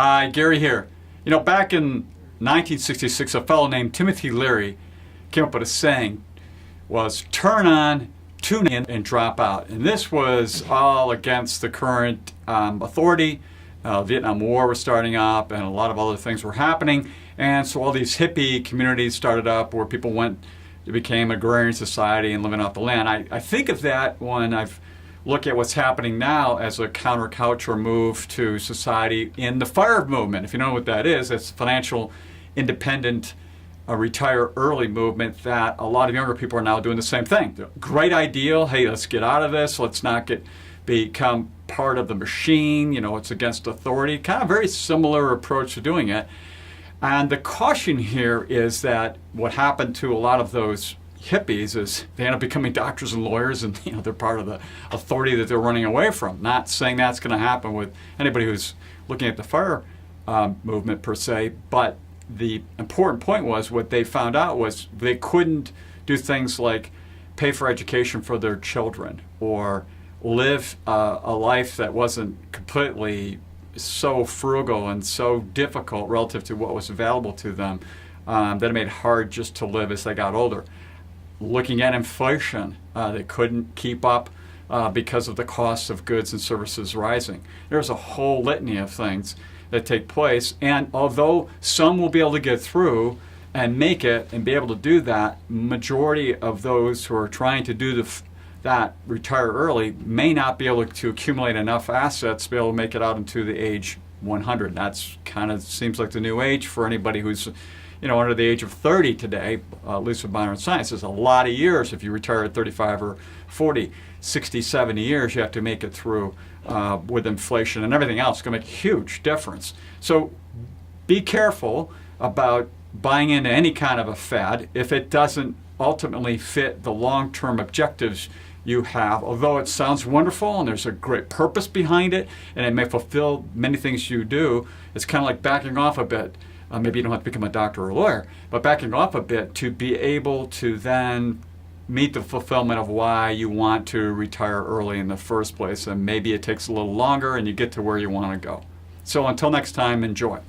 Hi, Gary here. Back in 1966, a fellow named Timothy Leary came up with a saying, was turn on, tune in, and drop out. And this was all against the current authority. Vietnam War was starting up and a lot of other things were happening. And so all these hippie communities started up where people became agrarian society and living off the land. I think of that when I've look at what's happening now as a counterculture move to society in the FIRE movement. If you know what that is, it's financial independent retire early movement that a lot of younger people are now doing the same thing. Great ideal. Hey, let's get out of this. Let's not become part of the machine. It's against authority. Kind of very similar approach to doing it. And the caution here is that what happened to a lot of those hippies is they end up becoming doctors and lawyers, and they're part of the authority that they're running away from. Not saying that's going to happen with anybody who's looking at the FIRE movement per se, but the important point was what they found out was they couldn't do things like pay for education for their children or live a life that wasn't completely so frugal and so difficult relative to what was available to them that it made it hard just to live as they got older. Looking at inflation, they couldn't keep up because of the cost of goods and services rising. There's a whole litany of things that take place, and although some will be able to get through and make it and be able to do that, majority of those who are trying to do that retire early may not be able to accumulate enough assets to be able to make it out into the age 100. That's kind of seems like the new age for anybody who's under the age of 30 today, at least with modern science. Is a lot of years if you retire at 35 or 40, 60, 70 years you have to make it through with inflation and everything else. It's going to make a huge difference. So be careful about buying into any kind of a fad if it doesn't ultimately fit the long-term objectives you have. Although it sounds wonderful and there's a great purpose behind it and it may fulfill many things you do, it's kind of like backing off a bit. Maybe you don't have to become a doctor or a lawyer, but backing off a bit to be able to then meet the fulfillment of why you want to retire early in the first place. And maybe it takes a little longer and you get to where you want to go. So until next time, enjoy.